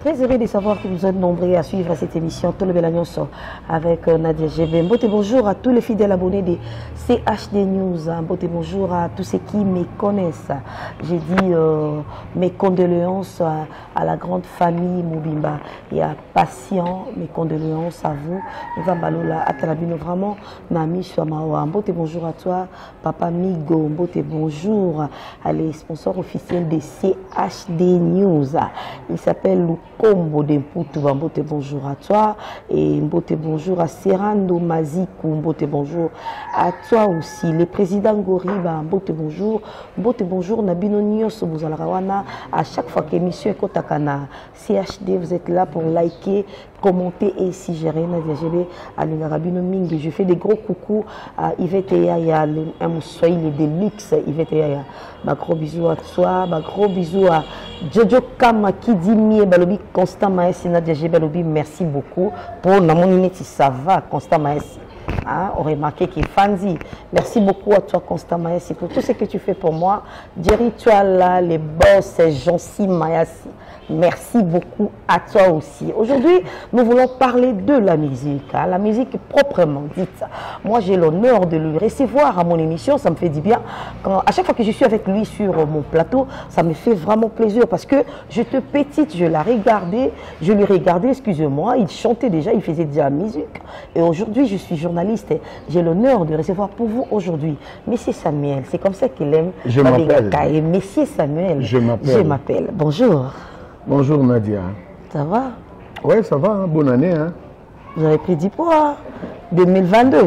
Très heureux de savoir que vous êtes nombreux à suivre cette émission Tout le Bel avec Nadia GB. Bonjour à tous les fidèles abonnés de CHD News. Bonjour à tous ceux qui me connaissent. J'ai dit mes condoléances à la grande famille Moubimba et à Patient. Mes condoléances à vous. Nous allons à Talabino vraiment. Nami Swamawa. Bonjour à toi, Papa Migo. Bonjour à les sponsors officiels de CHD News. Il s'appelle Combo de Mpoutou, Mbote bonjour à toi et Mbote bonjour à Serando Mazikou, Mbote bonjour à toi aussi, le président Goriba, Mbote bonjour Nabino Nyos Bouzalarawana. À chaque fois que l'émission est Kotakana CHD, vous êtes là pour liker, commenter et si gérer Nadia GB à l'Ingarabino Mingi. Je fais des gros coucou à Yvette Yaya, un moussoïle de luxe, Yvette Yaya. Gros bisous à toi, gros bisous à Jojo Kama qui dit mieux, Balobi Constant Maessi, Nadia GB, Balobi, merci beaucoup pour Namonineti, ça va, Constant Maessi. Hein, on remarqué qu'il Fanzi. Merci beaucoup à toi, Constant Maessi, pour tout ce que tu fais pour moi. Jerry, tu as là, les boss, Jancy Mayassi. Merci beaucoup à toi aussi. Aujourd'hui, nous voulons parler de la musique, hein, la musique proprement dite. Moi, j'ai l'honneur de le recevoir à mon émission, ça me fait du bien. À chaque fois que je suis avec lui sur mon plateau, ça me fait vraiment plaisir parce que j'étais petite, je lui regardais, excusez-moi, il chantait déjà, il faisait déjà la musique. Et aujourd'hui, je suis journaliste et j'ai l'honneur de recevoir pour vous aujourd'hui Monsieur Samuel. C'est comme ça qu'il aime. Je m'appelle. Monsieur Samuel. Je m'appelle. Bonjour. Bonjour Nadia. Ça va? Oui, ça va, hein? Bonne année. Hein? Vous avez pris 10 poids 2022.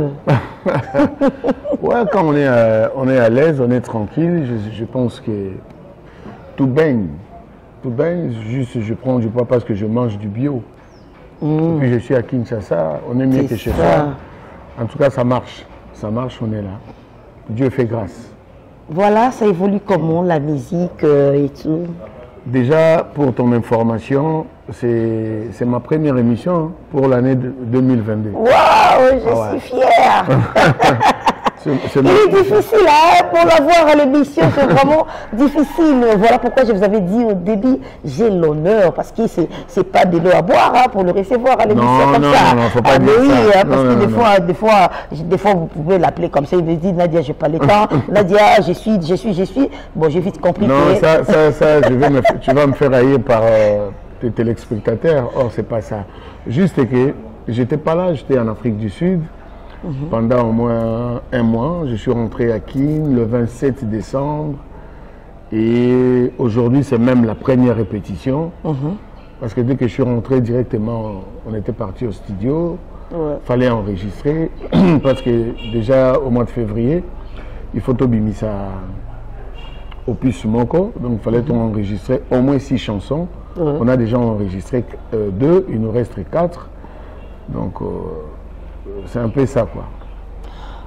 Ouais, quand on est à l'aise, on est tranquille, je pense que tout baigne. Tout baigne, juste je prends du poids parce que je mange du bio. Et puis je suis à Kinshasa, on est mieux que chez ça. En tout cas, ça marche. Ça marche, on est là. Dieu fait grâce. Voilà, ça évolue comment, la musique et tout? Déjà, pour ton information, c'est ma première émission pour l'année 2022. Waouh, je suis fière. Il est difficile hein, pour l'avoir à l'émission, c'est vraiment difficile. Voilà pourquoi je vous avais dit au début, j'ai l'honneur, parce que c'est pas de l'eau à boire hein, pour le recevoir à l'émission comme ça. Non, faut pas dire oui, ça. Hein, parce que des fois, vous pouvez l'appeler comme ça, il me dit, Nadia, j'ai pas le temps. Nadia, je suis. Bon, j'ai vite compris. Non, tu vas me faire haïr par tes téléspectateurs. Or, c'est pas ça. Juste que j'étais pas là, j'étais en Afrique du Sud. Pendant au moins un mois, je suis rentré à Kin le 27 décembre et aujourd'hui c'est même la première répétition parce que dès que je suis rentré directement, on était parti au studio, fallait enregistrer parce que déjà au mois de février, il faut Tobimisa Opus Moko, donc il fallait enregistrer au moins 6 chansons. On a déjà enregistré 2, il nous reste 4, donc c'est un peu ça quoi.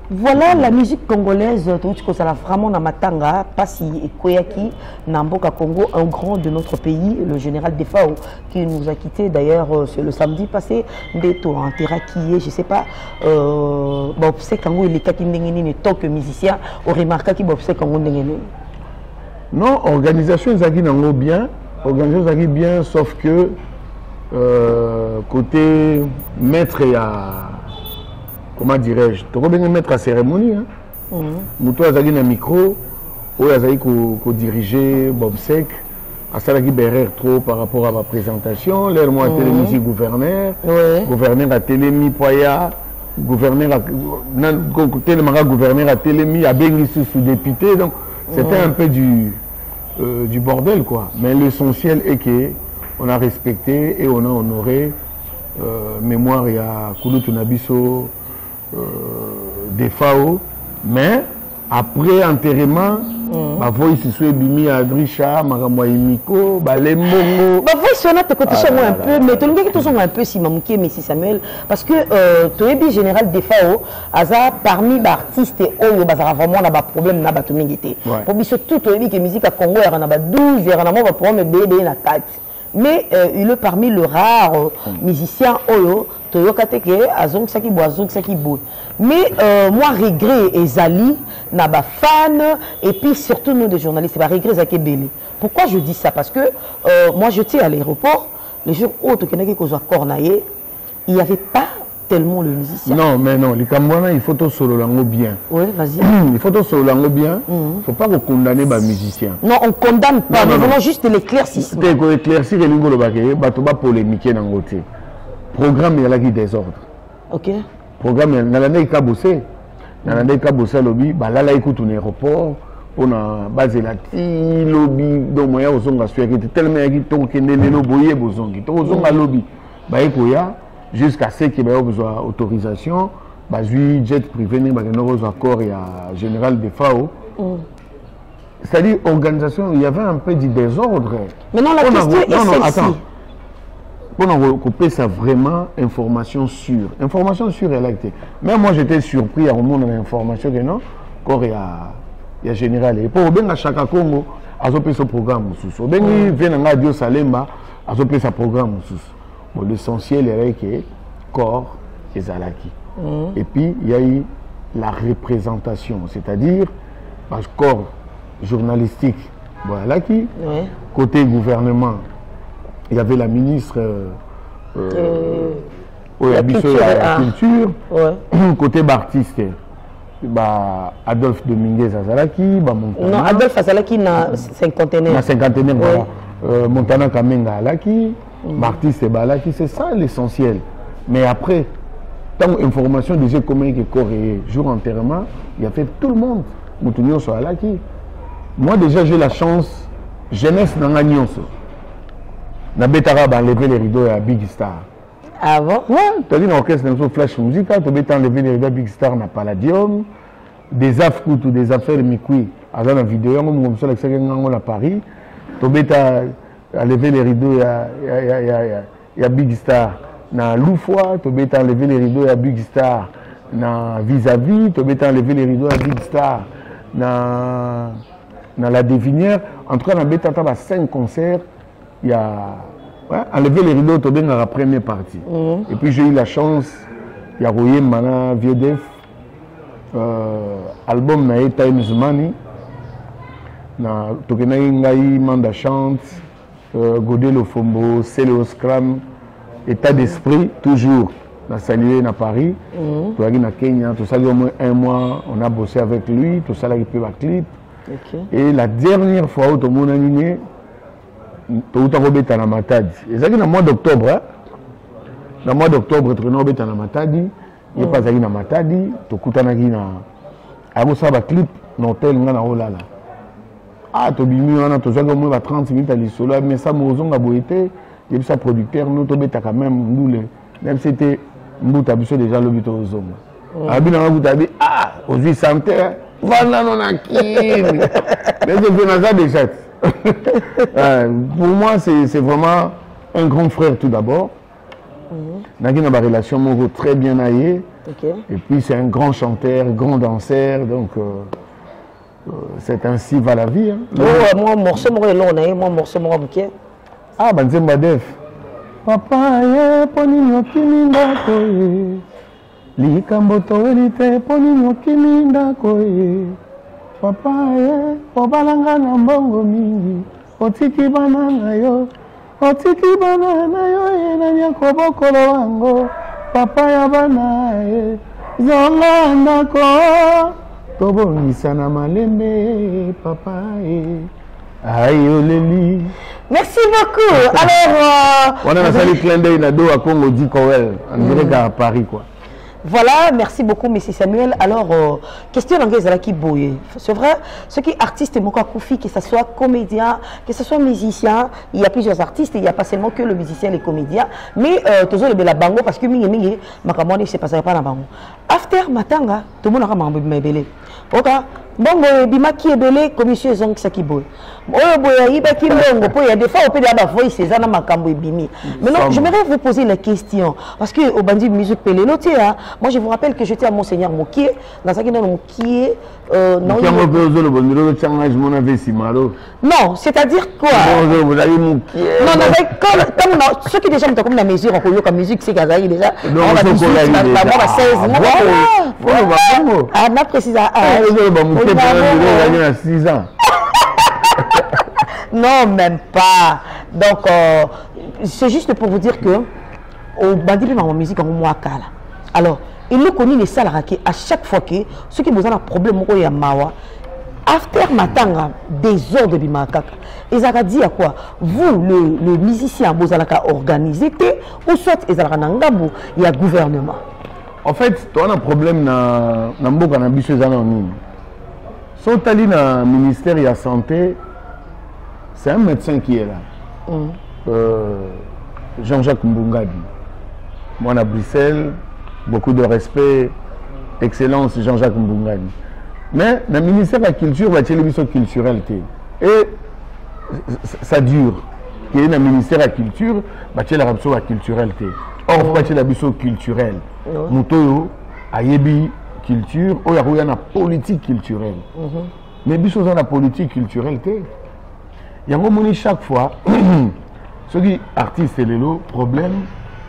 Voilà la musique congolaise, ça l'a vraiment dans Matanga, Passi et Koyaki, Namboka Congo, un grand de notre pays, le général Defao, qui nous a quittés d'ailleurs le samedi passé, Beto en Terrakié, je sais pas, Bobsé Kango il est kakindengeni, tant que musicien, on remarque qu'il Bobsé Kango ndengeni. Non, organisation Zagi nango bien, organisation Zagi bien, sauf que côté maître et à comment dirais-je, tu peux bien mettre à cérémonie. Moutou Azagi na micro, ou Azagi ko diriger Bob Sek, à Salagi Berer trop par rapport à ma présentation. L'air moi télémi si gouverneur, gouverneur à télémi Poya, gouverneur à gouverneur à télémi à Bengi sous député. Donc c'était un peu du bordel quoi. Mais l'essentiel est que on a respecté et on a honoré mémoire et à Kouloutou Nabiso. Des FAO, mais après enterrement, ma voix ici soit bimi à Drisha, Maramoimiko, Balembongo. Ma voix sonne te côté chez moi un peu, mais tu ne dis que un peu si Mamouké, mais si Samuel, parce que tu es bien général des FAO, Aza parmi les artistes et Oyo, Bazara vraiment n'a pas problème, n'a pas tout mingité. Pour bien surtout, tu es bien que musique à Congo, il y en a 12, il y en a un problème de bébé, la tête. Mais il est parmi les rares musiciens Oyo, Toyo Kateke, Azong Saki Boazong Saki Bo. Mais moi, regret et Zali, Naba fan, et puis surtout nous des journalistes, regret Zaki Bélé. Pourquoi je dis ça? Parce que moi j'étais à l'aéroport, les jours autres qui n'ont pas cornaillé, il n'y avait pas tellement le musicien. Non, mais non, les Camerounais, il faut tout solo lango bien. Oui, vas-y. Il faut tout solo lango bien. Il ne faut pas condamner les musiciens. Non, on ne condamne pas, nous voulons juste l'éclaircissement. C'est qu'on éclaircit les lignes, il va polémiquer dans le côté. Programme, il y a des désordres. Ok. Programme, il y a des bossé. Il y a des bossé, lobby, là, il écoute un aéroport. On a basé la lobby, donc moi, on a tellement lobby. Jusqu'à ce qu'il y ait besoin d'autorisation, jet privé, il y a accord général de FAO. C'est-à-dire, organisation, il y avait un peu de désordre. Maintenant, la question est celle-ci. On a recoupé ça vraiment, information sûre. Information sûre, elle a été. Même moi, j'étais surpris à un moment de l'information que non, encore il y a général. Et pour bien à chaque Congo, à ce programme, au bien il vient à Radio Salemba, à ce programme. Bon, l'essentiel est que corps et Zalaki. Et puis, il y a eu la représentation, c'est-à-dire, le corps journalistique, voilà qui, côté gouvernement, il y avait la ministre la culture, côté artiste, Adolphe Dominguez Azalaki, non, Adolphe Azalaki na cinquantenaire. Na cinquantenaire, voilà. Montana Kamenga Alaki, artiste Balaki, c'est ça l'essentiel. Mais après, tant d'informations déjà comment que corps et jour enterrement, il y a fait tout le monde. Moutounio sur Alaki. Moi déjà j'ai la chance, jeunesse dans la nyonso. Na betara ba enlever les rideaux à Big Star. Ah bon? Ouais, tu as dit dans l'orchestre dans Flash Music, tu as enlever les rideaux à Big Star na Palladium, des afkouts ou des affaires Mikui. À la vidéo, on a fait à Paris, tu as enlever les rideaux à Big Star na Loufoua, tu as enlever les rideaux à Big Star na Vis-à-Vis, tu as enlever les rideaux à Big Star na la Devinière. En tout cas, on a 5 concerts. Il y a enlevé les rideaux au bien à la première partie. Et puis j'ai eu la chance, il y a Royer Mana Viedef, album Nae Times Money, na Tokenaï Ngaï Manda Chante, Godé Lofombo, Céléo Scram, état d'esprit, toujours. On a salué à Paris, tout ça à Kenya, tout ça au moins 1 mois, on a bossé avec lui, tout ça là il peut la clip. Et la dernière fois où tout le monde a animé, tout le monde a Matadi. Et ça, dans le mois d'octobre, dans le mois d'octobre, tout le monde a Matadi. Il n'y a pas de Matadi. Tout le monde a un clip dans l'hôtel. Ah, tu as mis 30 minutes à l'issolo. Mais ça, Mozong a boité. Il y a un producteur. Nous, quand même, même si c'était déjà le but aux hommes. Ah, aujourd'hui, santé. Voilà, on a qui. Mais je fais ça déjà. Pour moi, c'est vraiment un grand frère tout d'abord. On a une relation très bien aillée. Et puis c'est un grand chanteur, grand danseur. Donc c'est ainsi va la vie. Moi, morceau moi long, moi morceau moi bouquet. Ah, Banzemba Def. Papa, poni kiminda koye. Likambo toelite poni kiminda koye. Papa, obalanga na mbongo mingi, otiki banana yo, enanya kobokolo wango, papa ya bana zonga ndako, tobongisa na malembe, papa ayoleli. Merci beaucoup. Alors, on a salué clin d'œil na do à Congo dit Kowel, en direct à Paris quoi. Voilà, merci beaucoup, M. Samuel. Alors, question anglaise qui boye. C'est vrai, ceux qui artistes, que ce soit comédien, que ce soit musicien, il y a plusieurs artistes, il n'y a pas seulement que le musicien, les comédiens, mais toujours le bango parce que mingi, makamoni, c'est pas ça, pas la bango. After matanga, tout le monde a mambo mebele. Ok, bongo bima qui est belé, commission zong qui boye. Oh boye, il va qui bongo, il y a des fois on peut dire bah voix c'est ça na makambo bimi. Maintenant, j'aimerais vous poser la question parce que au bandit musique pelé l'autre moi je vous rappelle que j'étais à Monseigneur Mokié dans ça qui dans Mokié non non, c'est-à-dire quoi? Non, comme ceux qui déjà comme la mesure en comme musique c'est Gazaï déjà. On va dire 16 mois. Ah, n'a précisé à 6 ans. Non, même pas. Donc, c'est juste pour vous dire que au bandi ma musique en moi kala. Alors, il nous connaît les salariés à chaque fois que ceux qui ont un problème au Yamawa, after matanga désordre bimakaka. Ils ont dit à quoi? Vous, le musicien, vous allez organiser ou soit ils allez nangabu, il y a gouvernement. En fait, tu as un problème dans le cannabis. Si tu as le ministère de la Santé, c'est un médecin qui est là. Jean-Jacques Mbungadi. Moi, à Bruxelles, beaucoup de respect, excellence Jean-Jacques Mbungadi. Mais le ministère de la Culture va être la culturelle. Et ça dure. Il y a le ministère de la Culture, va être la culturelle. Or, il faut être la culturelle. Nous avons culture, il y a la politique culturelle. Mais il y a la politique culturelle. Il y a chaque fois, ceux qui artistes et les problèmes,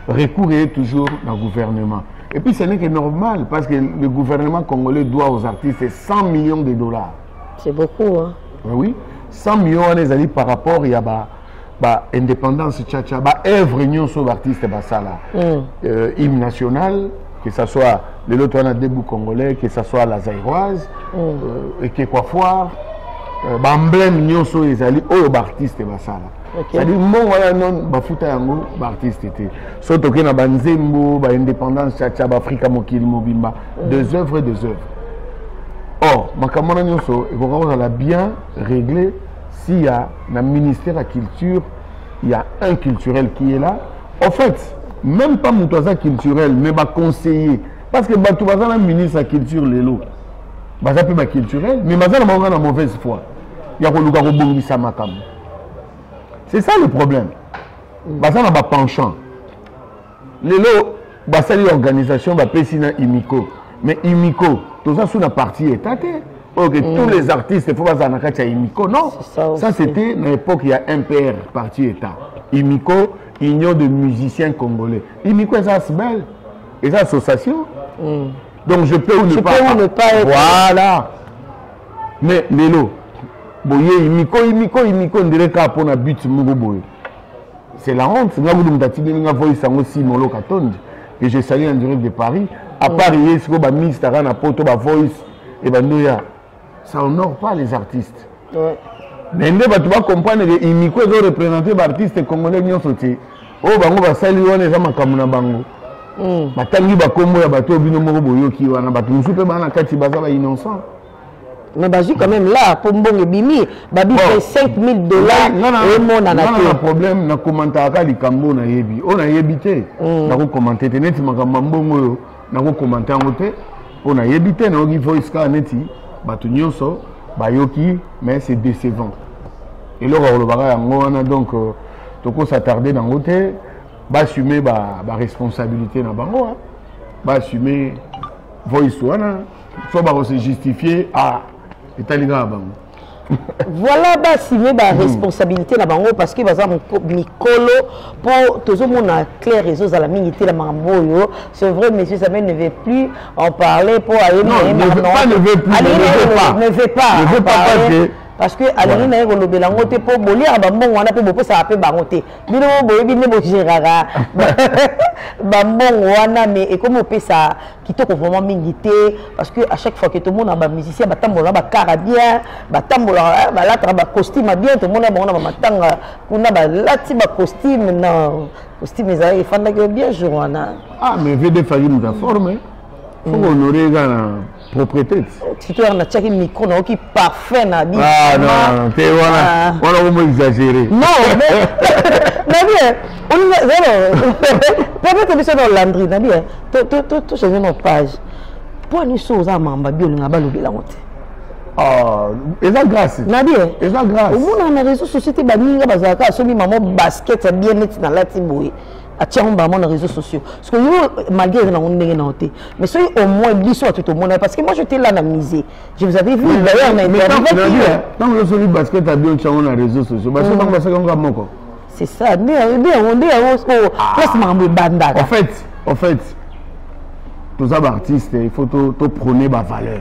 recourent toujours au gouvernement. Et puis ce n'est que normal parce que le gouvernement congolais doit aux artistes 100 millions de dollars. C'est beaucoup, hein? Oui, 100 millions par rapport à l'indépendance tchatcha, œuvre sur l'artiste hymne national, que ce soit le Lotoana Debout congolais, que ce soit la Zaïroise, et que Coiffoire, emblème nyon sur les alliés, artiste basala. C'est-à-dire, mon voilà non, bafuta yango, artiste était. Surtout que na banzembo, indépendance tchatcha, Afrika mokili mobimba, deux œuvres. Or, makamana nyonso, il a bien réglé s'il y a dans le ministère de la Culture, il y a un culturel qui est là. En fait, même pas mon culturel, mais ma conseiller. Parce que tu vas dans le ministre de la Culture, l'élo. Tu vas pas culturel, mais tu vas dans mauvaise foi. Il y a un c'est ça le problème. Tu vas dans penchant. L'élo, c'est l'organisation de Imiko. Mais Imiko, tout ça sous la partie étatée. Tous les artistes, il faut pas en Imiko. Non, ça c'était à l'époque, il y a MPR, parti État. Imiko, Union de musiciens congolais. Imiko, c'est belle. Et ça, association. Donc je peux ou ne pas. Voilà. Mais Lélo, Imiko, on dirait qu'à pour un but, c'est la honte. Et je salue en direct de Paris. À Paris, il y a un ministre, un poto, un voice, et ça honore pas les artistes. Mais tu vas comprendre que Imiko doit représenter les artistes congolais. Oh, bango va saluer les gens comme bango. Batangi ba kombo ya bato bino moko boyoki wana bato musupe bana kati baza ba innocent. Mais baji quand même là pour mbongo bimi babi fait 5000 $. Et mon ana pas problème na commentaire ka likambo na yebi. On a yebité. Na ko commenter net makamba mbongo na ko commenter ngote. On a yebité na ogi voice ka neti bato nyonso bayoki mais c'est décevant. Et là on le baka yango wana donc toko s'attarder dans ngote. Bah assumer bah responsabilité na bango hein. Bah assumer voice wana soit bah se justifier à etalinga bango. Voilà bah assumer bah responsabilité na bango parce que baza mikolo pour tout le monde a clair réseaux à la minité la mamboyo. C'est vrai monsieur Samuel ne veut plus en parler pour aller ne veut pas parce que alors il y a un lobby là on te pour bolir bambon on a pour ça appelle baroté bino boye bino bojirara bambon wana mais et comme on peut ça qui te vraiment mingité parce que à chaque fois que tout le monde a ba musicien batambola ba carabien batambola ba latra ba costume bien tout le monde a ba matanga kuna ba lati ba costume non costume ça il fanda que bien jour wana mais VD Fagi nous a formé faut honorer la propriété. Si tu as un tchaki micro, qui parfait, n'a dit. Ah non, tu on a vraiment exagéré. Non, mais bien, on peut-être que c'est dans l'andri, n'a bien. Tout chez nos pages. Pour nous choses à mamba, bien, on a baloué la honte. Ah, et ça grâce. N'a bien. Et ça grâce. Au monde, on a réseau société, baninga, bazaka, celui maman basket, c'est bien net dans la timboui. Attirons dans les réseaux sociaux. Parce que malgré que nous n'avons pas noté. Mais soyez au moins l'histoire tout le monde. Parce que moi j'étais là dans la misée. Je vous avais vu d'ailleurs dans l'interview. Quand vous avez vu basket, tu as bien sur les réseaux sociaux. Parce que c'est ça. En fait, tous les artistes, il faut te prôner ma valeur.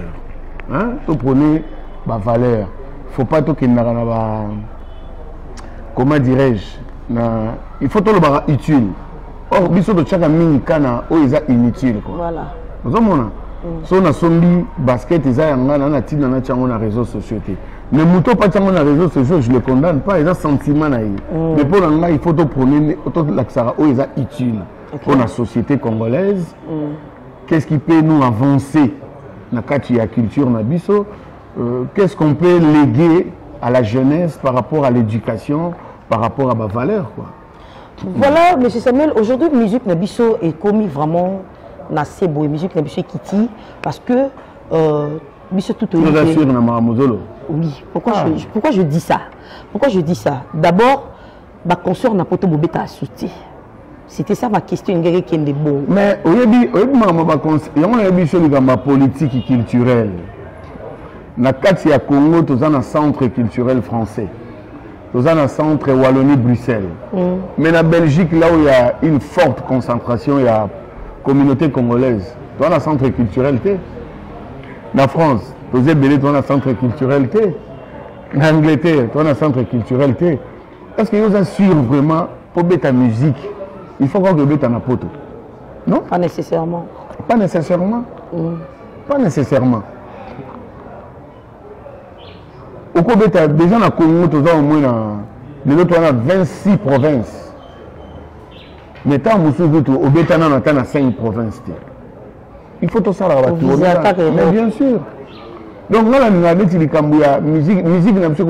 Hein? Te prôner ma valeur. Il ne faut pas que comment dirais-je, il faut tout le bar utile. Or, biso de chaque mini kana, oh, ils sont inutiles. Voilà. Vous comprenez? Si on a sombi basket, ils ont un titre dans les réseaux sociaux. Mais moto pas dans les réseaux sociaux, je ne le condamne pas, ils ont sentiment. Mais pour l'instant, il faut tout prôner, oh, ils sont utiles pour la société congolaise. Qu'est-ce qui peut nous avancer dans la culture nabiso? Qu'est-ce qu'on peut léguer à la jeunesse par rapport à l'éducation, par rapport à ma valeur, quoi. Voilà, M. Samuel, aujourd'hui, la musique nabiso est commis vraiment dans ces beaux musiques nabiso Kiti parce que biso tout au oui, pourquoi je dis ça? Pourquoi je dis ça? D'abord, ma consort n'a pas tout bobé à sauter. C'était ça ma question, une guerre qui est bon. Mais au début, il y a une politique et culturelle. Dans le Congo, nous avons un centre culturel français. Nous avons un centre Wallonie-Bruxelles. Mais en Belgique, là où il y a une forte concentration, il y a la communauté congolaise. Nous avons un centre culturel. En France, nous avons un centre culturel. En Angleterre, nous avons un centre culturel. Est-ce que nous assurons vraiment pour mettre la musique? Il faut qu'on mette un apoto. Non? Pas nécessairement. Pas nécessairement. Pas nécessairement. Au Congo, déjà dans le Congo, nous avons 26 provinces. Mais tant que nous avons 5 provinces. Il faut tout ça. Mais bien sûr. Donc, nous avons dit que la musique n'a pas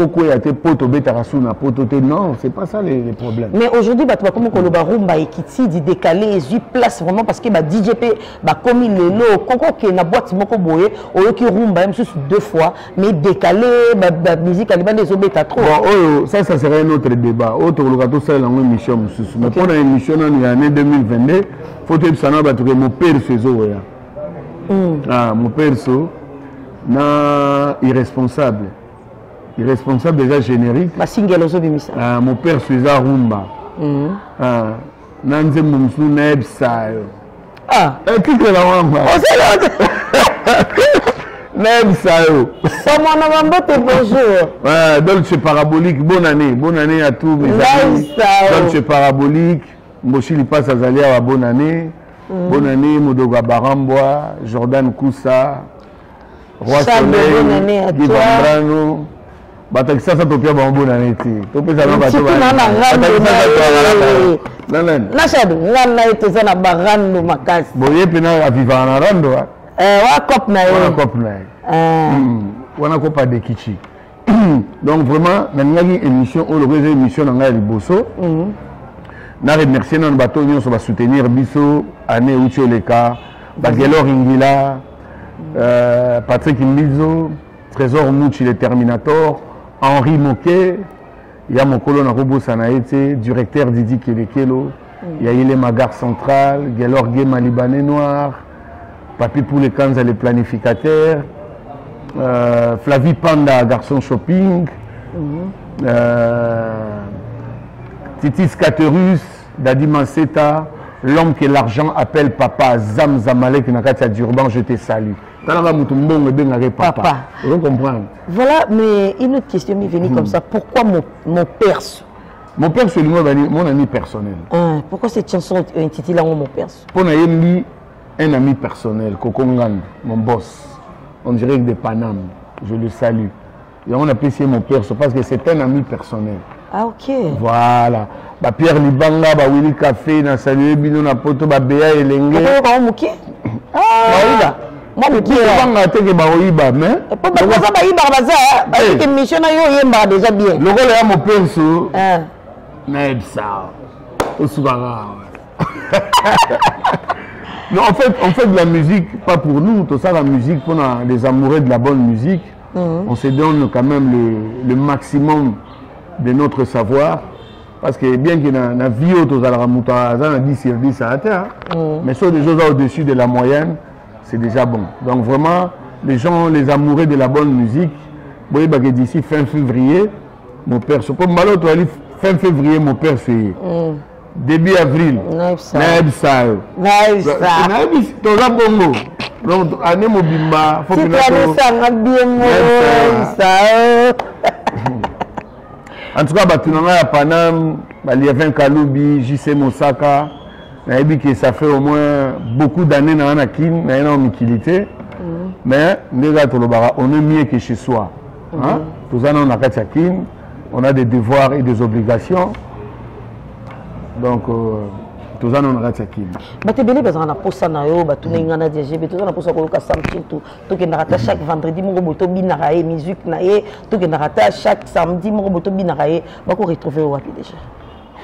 non, c'est pas ça les problèmes. Mais aujourd'hui, comment on a rumba et Kiti dit décaler, ils place vraiment parce que DJP, comme il est là, quand on a une boîte, on a rumba même deux fois, mais décaler, la musique, elle est des trop. Bon, ça serait un autre débat. Autre, on a tout ça dans une émission. Mais pour une émission en l'année 2022, il faut que ça soit mon père faisait. Mon père irresponsable déjà générique. Mon père faisait rumba. Nanze mumsu nebsa. Qui que la wamba? Nebsa. Bonjour. Dolce Parabolique, bonne année à tous mes amis. Dolce Parabolique, Mochili passe à Zalia, bonne année. Bonne année, Modoga Baramboa, Jordan Koussa. Roi Soleil, Guy Bambrano, Batakisa Topia bonne année. Topia Bato. Nachad, Nana est à Barando Makas. Boye Pena à vivre en Arando. Wakop na Wana Kopa de Kichi. Donc vraiment, nous avons une émission, une émission dans la Liboso. Nous remercions nos bateaux qui va soutenir Bisso, Anne Uchioleka, Bagelor Ingila. Patrick Mbizo, Trésor Mouchi, le Terminator, Henri Moquet, il y a mon colonne Robo Sanaete, directeur Didi Kelekelo, il y a Yele Magar Central, Gelor Gema Libanais Noir, Papi pour les Kanza, les planificateurs, Flavie Panda, Garçon Shopping, Titis Caterus, Dadi Manseta, l'homme que l'argent appelle papa, Zam Zamalek, Nakatia Durban, je te salue. Papa. Vous comprenez? Voilà, mais une autre question m'est venue comme ça. Pourquoi mon perse? Mon perse, c'est mon ami personnel. Pourquoi cette chanson est intitulée Mon perse? Pour un ami personnel, Kokongan, mon boss. On dirait que de Paname. Je le salue. Et on appelle ça mon perse parce que c'est un ami personnel. Ah, ok. Voilà. Pierre Libanga, Willy Café, na salué Bino na poto, Béa et Lengue. Ah, moi, je suis Baoïba, mais. Pourquoi ça va y baza? Parce que mission a eu déjà bien. Le rôle est à mon perso. Nebsa. Non, on fait de la musique, pas pour nous, tout ça, la musique, pour les amoureux de la bonne musique. On se donne quand même le maximum de notre savoir. Parce que bien qu'il y ait une vie autour 10 sur 10 à la terre, mais sur des choses au-dessus de la moyenne, c'est déjà bon. Donc vraiment, les gens, les amoureux de la bonne musique, vous voyez que d'ici fin février, mon père, c'est comme Malo, fin février, mon père, c'est début avril. Naïbsa. Toza Bongo. Donc, année Mobimba, faut que en tout cas, Batunanga à Paname, Liévin Kaloubi, JC Mosaka, que ça fait au moins beaucoup d'années dans la Kin, dans la Mikilité. Mais on est mieux que chez soi. Tous les ans, on a Kin, on a des devoirs et des obligations. Donc, tous les ans, on a Kin. Tu as besoin de poste na yo, tu as besoin de GB, tu as besoin de samedi, tu as chaque vendredi, tu as musique, tu as chaque samedi, tu as retrouver déjà.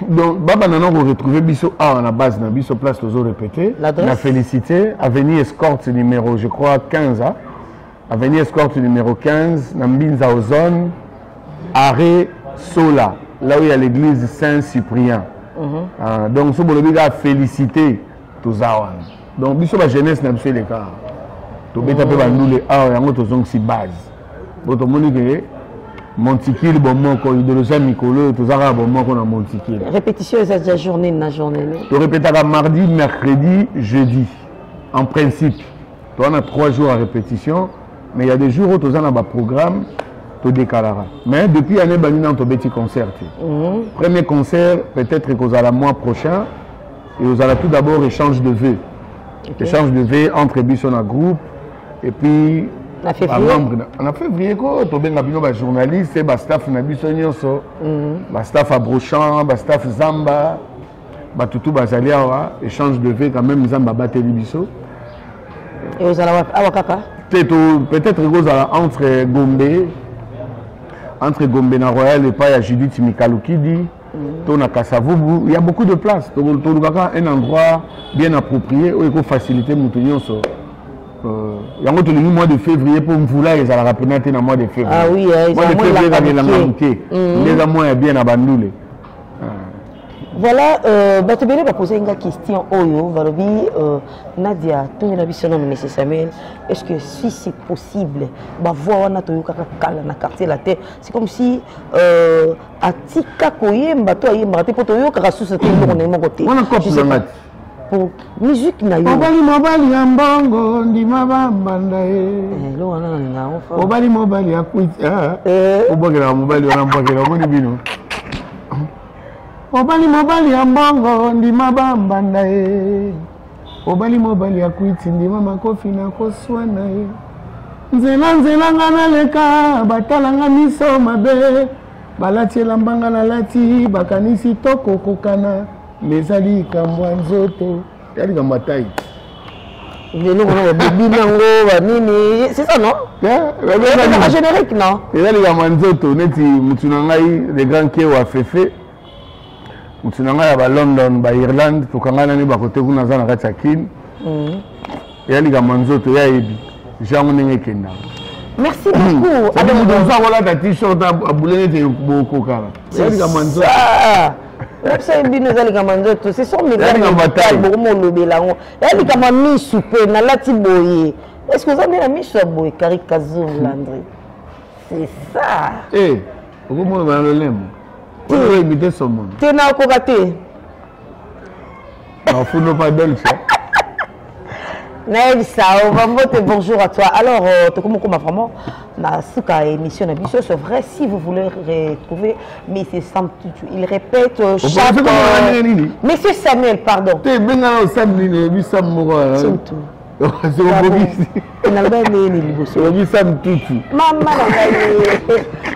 Donc, Baba Nana, vous retrouvez Bisso A à la base, na Bisso Place, les autres répétés. La félicité, Avenue Escorte numéro, je crois, 15. Avenue Escorte numéro 15, Nambinza Ozone, arrêt Sola, là où il y a l'église Saint-Cyprien. Donc, ce que a félicité tous Awan. Donc, Bisso la jeunesse n'a pas les cas. Tu peux taper dans les A, et en autre, c'est base. Votre monique Montikil, bon moko, idéologie Nicolo, tout ça, bon moko na Montikil. Répétition, c'est déjà journée, na journée. Tu répéteras mardi, mercredi, jeudi. En principe, tu en as 3 jours à répétition, mais il y a des jours où tu as un programme, tu décaleras. Mais depuis l'année, tu as un petit concert. Premier concert, peut-être que vous allez le mois prochain, et vous allez tout d'abord échange de vœux. Échange de vœux entre Bissona Group, et puis. En février, tu as journaliste, tu staff staff à Brochamp, staff Zamba, tout échange de vœux quand même Zamba Batelibiso. Et vous allez à Wakaka? Peut-être que vous allez entre Gombe et Royal et pas à Judith Mikaloukidi, il y a beaucoup de places. Tu as un endroit bien approprié où il faut faciliter mon tenir. Il y a un mois de février pour me vouloir ils allaient rappeler dans le mois de février. Ah oui, ils mois de février ils allaient manquer. Les mois bien abandonnés. Voilà, tu vais poser une question. Nadia, tu n'as pas de Samuel. Est-ce que si c'est possible, voir un quartier la terre, c'est comme si à Tika Koyemba, toi, il m'a dit pour toi, il y a société mon côté. Pour musique na yo mobali ya mbongo ndima bambanda lo wana na ofa mobali ya kwita obogera mobali wana mbogera moni bino mobali ya mbongo ndima bambanda mobali ya kwita ndima makofi na koswana nzela ngana leka batalanga miso mabe balati lambanga na lati bakanisi toko kokana mezali kamwa nzoto yali kama tai lelo kono bibi nango banini c'est ça non le générique non yali kama nzoto neti mutuna ngai le grand kio wa fefe mutuna ngai ba London ba Irlande to kangana ni ba kote kuna zana kati akin yali kama nzoto ya ebi jango nenge kenda. Merci beaucoup. Alors nous avons là ta t-shirt à bouler de beaucoup kala yali kama nzoto c'est son médaille est-ce que vous avez la mise à boy Karikazo Landry? C'est ça. Eh, comment on va le lème? On va imiter son monde. Tu n'as pas raté. Non, faut ne pas dolce. Naël bonjour à toi. Alors, comment vraiment la émission c'est vrai si vous voulez retrouver mais c'est Sam Tutu. Il répète chaque Monsieur Samuel, pardon.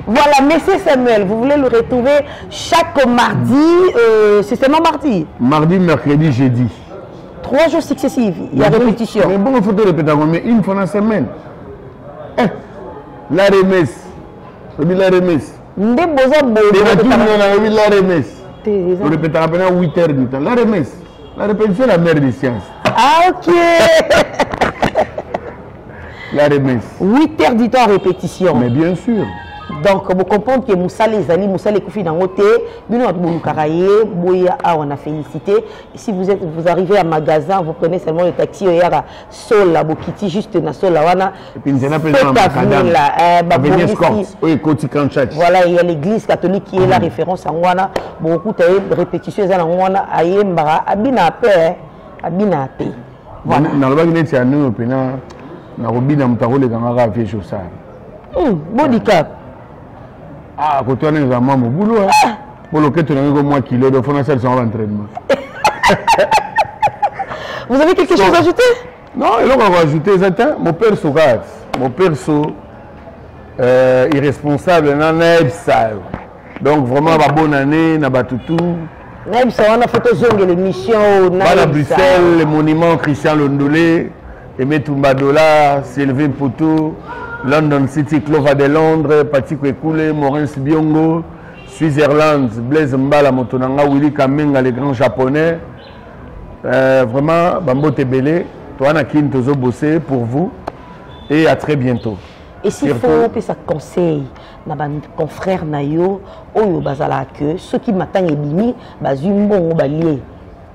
Voilà, Monsieur Samuel, vous voulez le retrouver chaque mardi, c'est seulement mardi. Mardi, mercredi, jeudi. 3 jours successifs, il y a répétition. Mais bon, il faut te répéter, mais une fois dans la semaine. La remesse. La remesse. La remesse. On répétera pendant 8 heures du temps. La remesse. La répétition est la mère des sciences. Ah, ok. La remesse. 8 heures du temps en répétition. Mais bien sûr. Donc, vous comprenez que Moussa les amis, Moussa les Koufi dans l'hôtel, nous on a félicité. Si vous arrivez à magasin, vous prenez seulement le taxi, il y a Sol, la Bokiti, juste dans Sol, là. Et puis, voilà, il y a l'église catholique qui est la référence à Wana. Beaucoup de répétitions à Wana, à Yembara, à Binape. Voilà. Body cap. Ah, quand on est à maman, boulot. Pour lequel tu n'as eu moins kilo de fond à celle sans entraînement. Vous avez quelque chose à ajouter? Non, et là on va ajouter mon perso, mon perso irresponsable, donc vraiment la bonne année, na batutu. Même ça, on a fait l'émission. À Bruxelles, le monument Christian Londolé, Aimé Toumbadola, Sylvain Poto, London City, Clova de Londres, Patrick Ekule, Maurice Biongo, Switzerland, Blaise Mbala, Motonanga, Willy Kamenga, les grands japonais. Vraiment, Bambo Tebele, toi, Nakin, Tozo Bossé, pour vous. Et à très bientôt. Et s'il faut que ça conseille, na confrère Nayo, Oyo Bazala que ceux qui m'attendent et bimi, Bazumbo ou Balié.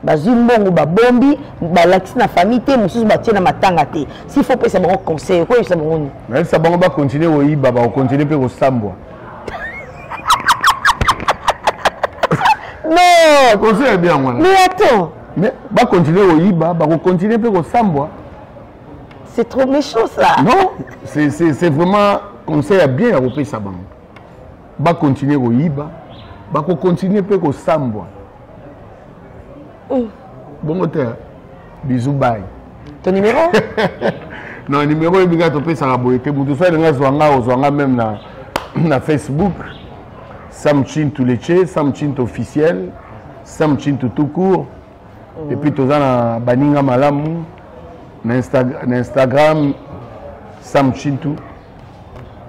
Bazumbo ou Babombi, Balaxi na famille, Moussous Batia na Matangate. S'il faut que ça me conseille, quoi ça me mais ça va continuer au Iba, on va continuer au Sambo. Non! Conseil bien, moi. Mais attends! Mais va continuer au Iba, on va continuer au Sambo. C'est trop méchant ça! Non, c'est vraiment conseil à bien à repérer ça. Va continuer au Iba, va continuer au Sambo. Bon moteur, bisous, bye. Ton numéro? Non, le numéro est bien topé ça la boîte. Vous savez, on a même na Facebook. Sam Chintou Leche, Sam Chintou officiel, Sam Chintou tout court. Et puis tout ça na Baninga Malamu, na Instagram, Sam Chintou.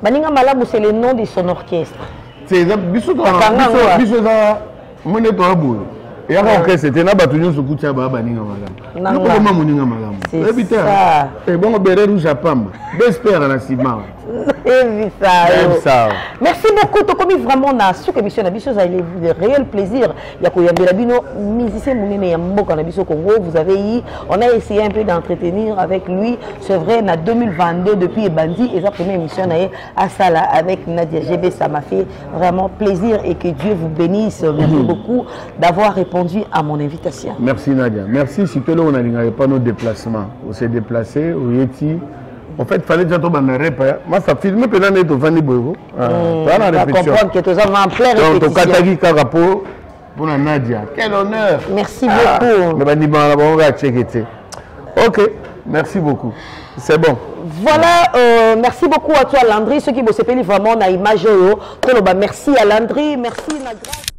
Baninga Malamu, c'est le nom de son orchestre. C'est ça, bisous ça, mon étoile. Et avant que c'était na batunyon se kutia ba Baninga Malamu. Nous comment Moninga Malamu. C'est ça. Et bon béré rouge à pamba. J'espère na ciment. Merci beaucoup. Tu commis vraiment na sur émission na biso ça il est réel plaisir. Ya ko yambela bino musicien munene ya mboka na biso Congo. Vous avez eu, on a essayé un peu d'entretenir avec lui. C'est vrai na 2022 depuis Ebandi et sa première émission na à Sala avec Nadia GB, ça m'a fait vraiment plaisir et que Dieu vous bénisse. Merci beaucoup d'avoir répondu à mon invitation. Merci Nadia. Merci si tu là on a pas nos déplacements. On s'est déplacé au Yeti. En fait, il fallait déjà tomber en rep. Moi, ça filme peut être au Fanny Bogo. On va comprendre que tu es en plein répétition. Donc, Katagi Karapo pour la Nadia. Quel honneur. Merci beaucoup. Ok, merci beaucoup. C'est bon. Voilà, merci beaucoup à toi, Landry. Ceux qui vous s'appellent vraiment, on a image. Merci à Landry, merci Nagra.